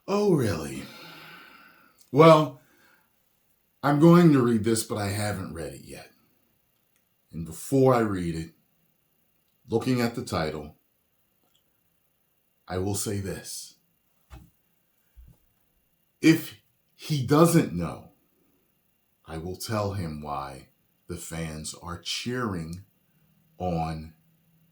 Oh, really? Well, I'm going to read this, but I haven't read it yet. And before I read it, looking at the title, I will say this. If he doesn't know, I will tell him why the fans are cheering on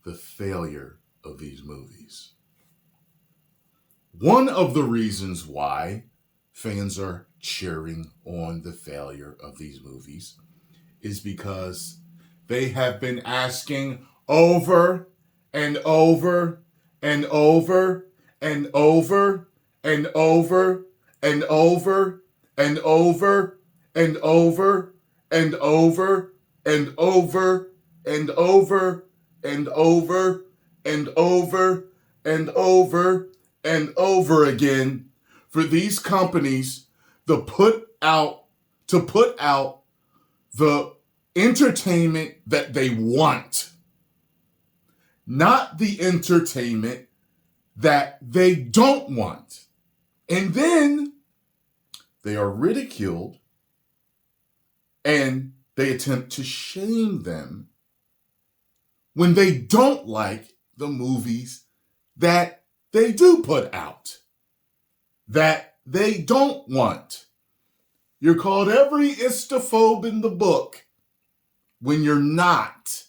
the failure of these movies. One of the reasons why fans are cheering on the failure of these movies is because they have been asking over and over and over and over and over and over and over and over and over and over and over and over and over and over and over again for these companies to put out the entertainment that they want, not the entertainment that they don't want. And then they are ridiculed and they attempt to shame them when they don't like the movies that they do put out, that they don't want. You're called every istophobe in the book when you're not,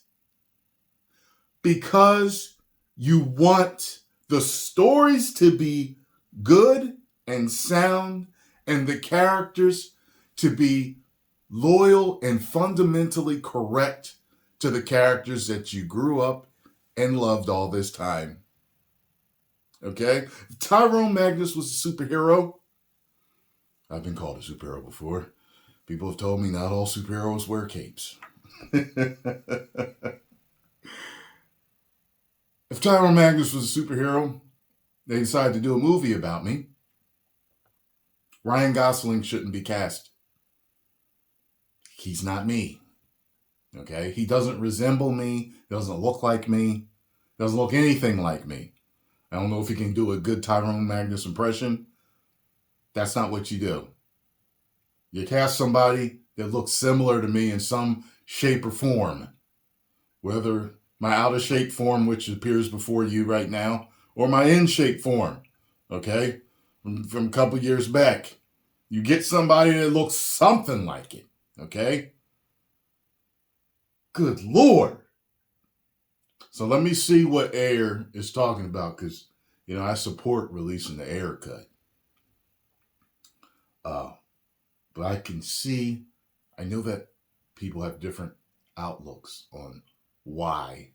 because you want the stories to be good and sound and the characters to be loyal and fundamentally correct to the characters that you grew up and loved all this time. Okay? If Tyrone Magnus was a superhero, I've been called a superhero before. People have told me not all superheroes wear capes. If Tyrone Magnus was a superhero, they decided to do a movie about me, Ryan Gosling shouldn't be cast. He's not me. Okay? He doesn't resemble me, doesn't look like me, doesn't look anything like me. I don't know if he can do a good Tyrone Magnus impression. That's not what you do. You cast somebody that looks similar to me in some shape or form, whether my out of shape form, which appears before you right now, or my in shape form, okay, from a couple years back. You get somebody that looks something like it, okay? Good Lord. So let me see what Ayer is talking about, because, I support releasing the Ayer cut. But I know that people have different outlooks on why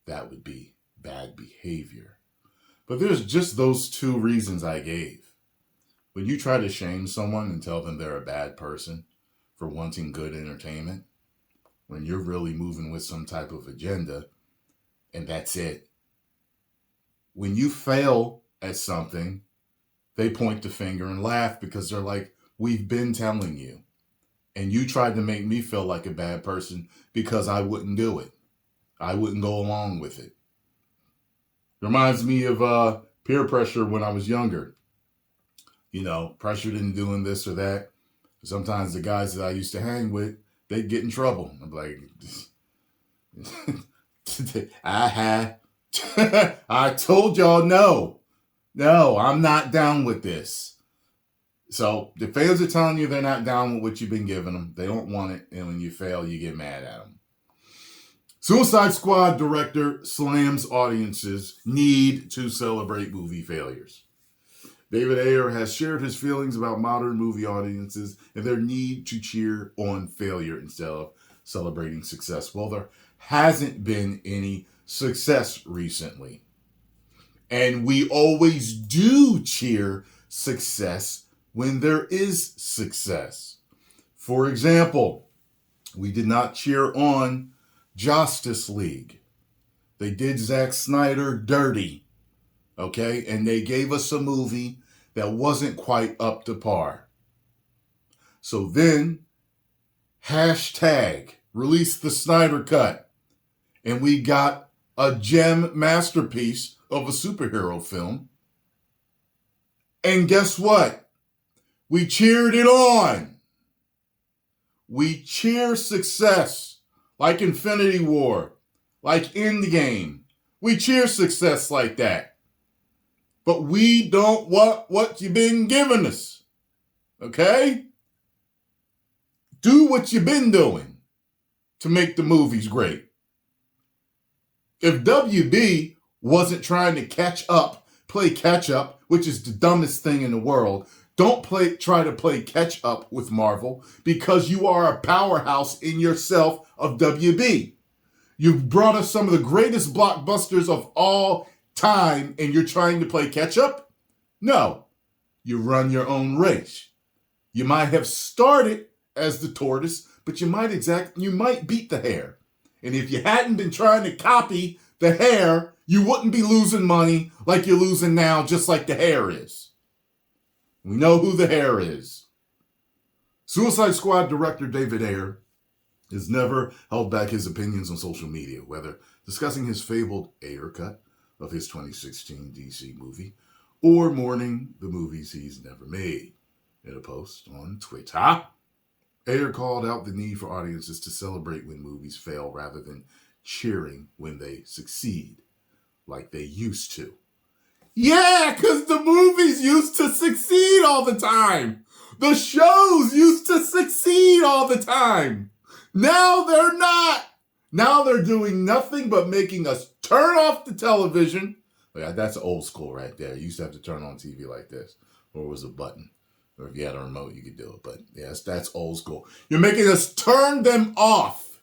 that would be bad behavior. But there's just those two reasons I gave. When you try to shame someone and tell them they're a bad person for wanting good entertainment, when you're really moving with some type of agenda, and that's it. When you fail at something, they point the finger and laugh because they're like, we've been telling you. And you tried to make me feel like a bad person because I wouldn't do it. I wouldn't go along with it. Reminds me of peer pressure when I was younger. Pressured into doing this or that. Sometimes the guys that I used to hang with, they'd get in trouble. I'm like, I told y'all no. No, I'm not down with this. So the fans are telling you they're not down with what you've been giving them. They don't want it. And when you fail, you get mad at them. Suicide Squad director slams audiences need to celebrate movie failures. David Ayer has shared his feelings about modern movie audiences and their need to cheer on failure instead of celebrating success. Well, there hasn't been any success recently. And we always do cheer success when there is success. For example, we did not cheer on Justice League. They did Zack Snyder dirty, okay? And they gave us a movie that wasn't quite up to par. So then, hashtag release the Snyder Cut. And we got a gem masterpiece of a superhero film. And guess what? We cheered it on. We cheer success, like Infinity War, like Endgame. We cheer success like that. But we don't want what you've been giving us. Okay? Do what you've been doing to make the movies great. If WB wasn't trying to play catch up, which is the dumbest thing in the world, don't try to play catch up with Marvel, because you are a powerhouse in yourself of WB. You've brought us some of the greatest blockbusters of all time, and you're trying to play catch up? No. You run your own race. You might have started as the tortoise, but you might beat the hare. And if you hadn't been trying to copy the hare, you wouldn't be losing money like you're losing now, just like the hare is. We know who the hare is. Suicide Squad director David Ayer has never held back his opinions on social media, whether discussing his fabled Ayer cut of his 2016 DC movie or mourning the movies he's never made. In a post on Twitter, Ayer called out the need for audiences to celebrate when movies fail rather than cheering when they succeed, like they used to. Yeah, because the movies used to succeed all the time. The shows used to succeed all the time. Now they're not. Now they're doing nothing but making us turn off the television. Yeah, that's old school right there. You used to have to turn on TV like this, or it was a button. Or if you had a remote, you could do it. But yes, that's old school. You're making us turn them off.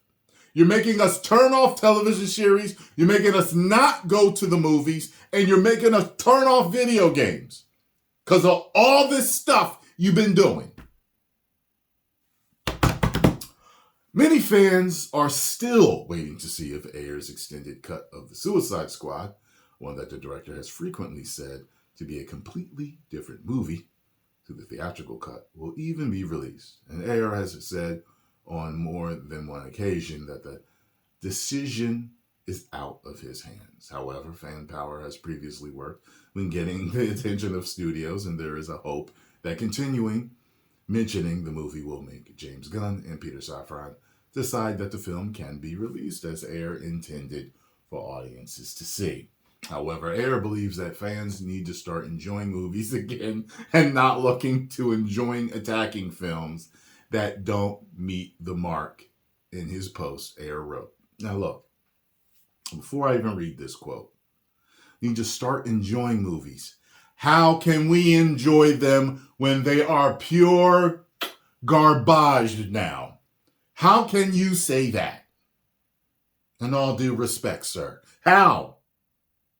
You're making us turn off television series. You're making us not go to the movies. And you're making us turn off video games. Because of all this stuff you've been doing. Many fans are still waiting to see if Ayer's extended cut of The Suicide Squad, one that the director has frequently said to be a completely different movie to the theatrical cut, will even be released. And Ayer has said on more than one occasion that the decision is out of his hands. However, fan power has previously worked when getting the attention of studios, and there is a hope that continuing mentioning the movie will make James Gunn and Peter Safran decide that the film can be released as Ayer intended for audiences to see. However, Ayer believes that fans need to start enjoying movies again and not looking to enjoying attacking films that don't meet the mark. In his post, Ayer wrote, now look, before I even read this quote, you need to start enjoying movies. How can we enjoy them when they are pure garbage now? How can you say that? In all due respect, sir. How?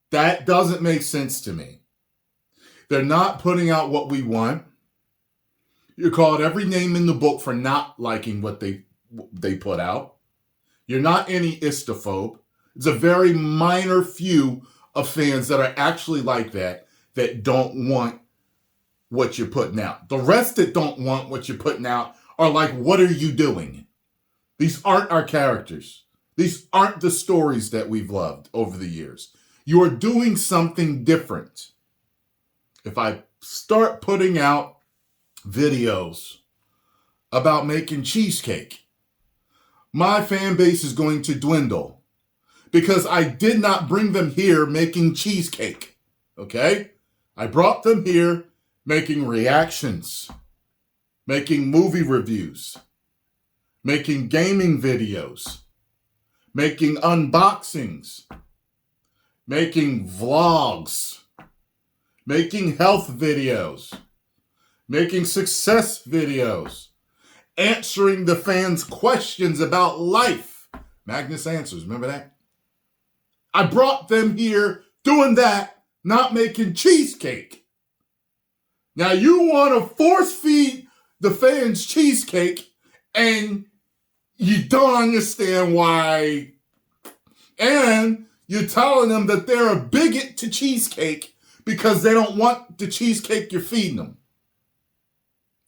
That doesn't make sense to me. They're not putting out what we want. You're called every name in the book for not liking what they put out. You're not any istophobe. It's a very minor few of fans that are actually like that don't want what you're putting out. The rest that don't want what you're putting out are like, what are you doing? These aren't our characters. These aren't the stories that we've loved over the years. You are doing something different. If I start putting out videos about making cheesecake, my fan base is going to dwindle because I did not bring them here making cheesecake. Okay? I brought them here making reactions, making movie reviews, making gaming videos, making unboxings, making vlogs, making health videos, making success videos, answering the fans' questions about life. Magnus Answers, remember that? I brought them here doing that, not making cheesecake. Now you want to force feed the fans cheesecake and you don't understand why. And you're telling them that they're a bigot to cheesecake because they don't want the cheesecake you're feeding them.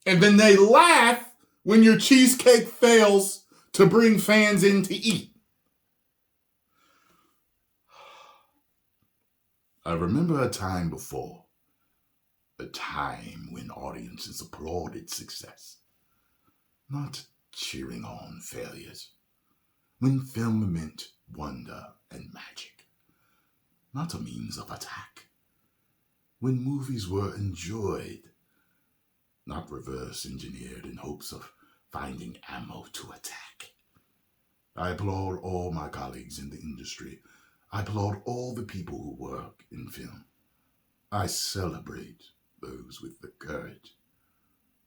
And then they laugh when your cheesecake fails to bring fans in to eat. I remember a time before A time when audiences applauded success, not cheering on failures. When film meant wonder and magic, not a means of attack. When movies were enjoyed, not reverse engineered in hopes of finding ammo to attack. I applaud all my colleagues in the industry. I applaud all the people who work in film. I celebrate those with the courage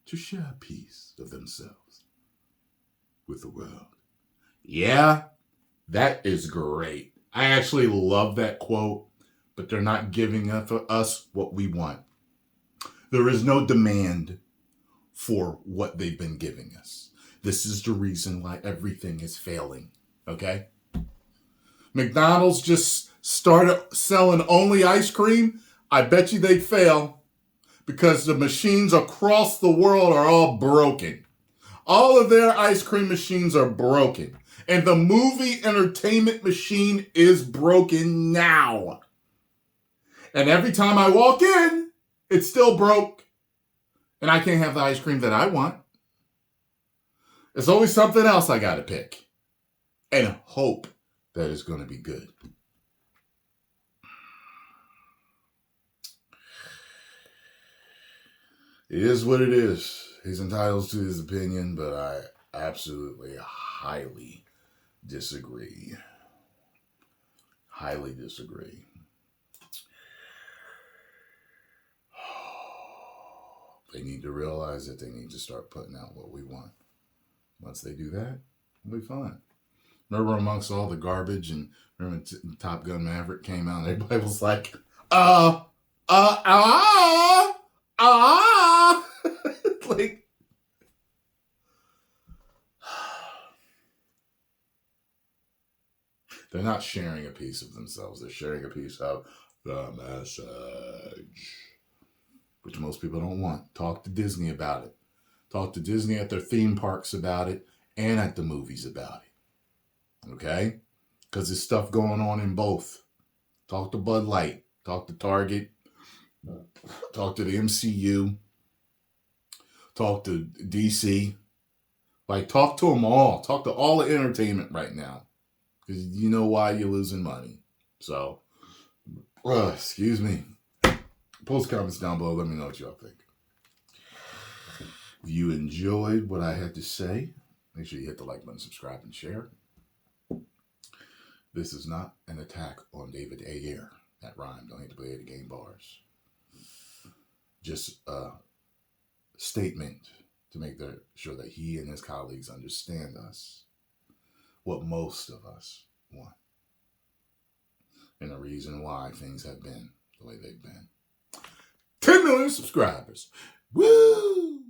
to share a piece of themselves with the world. Yeah, that is great. I actually love that quote, but they're not giving us what we want. There is no demand for what they've been giving us. This is the reason why everything is failing, okay? McDonald's just started selling only ice cream. I bet you they'd fail because the machines across the world are all broken. All of their ice cream machines are broken. And the movie entertainment machine is broken now. And every time I walk in, it's still broke. And I can't have the ice cream that I want. There's always something else I got to pick. And hope that it's going to be good. It is what it is. He's entitled to his opinion, but I absolutely highly disagree. Highly disagree. They need to realize that they need to start putting out what we want. Once they do that, we'll be fine. Remember amongst all the garbage, and remember when Top Gun Maverick came out and everybody was like, like, they're not sharing a piece of themselves. They're sharing a piece of the message, which most people don't want. Talk to Disney about it. Talk to Disney at their theme parks about it and at the movies about it. Okay? Because there's stuff going on in both. Talk to Bud Light. Talk to Target. Talk to the MCU. Talk to DC. Like, talk to them all. Talk to all the entertainment right now. Because you know why you're losing money. So, excuse me. Post comments down below. Let me know what y'all think. If you enjoyed what I had to say, make sure you hit the like button, subscribe, and share. This is not an attack on David Ayer. That rhymed. Don't hate to play the game bars. Just a statement to make sure that he and his colleagues understand us. What most of us want. And the reason why things have been the way they've been. 10 million subscribers. Woo!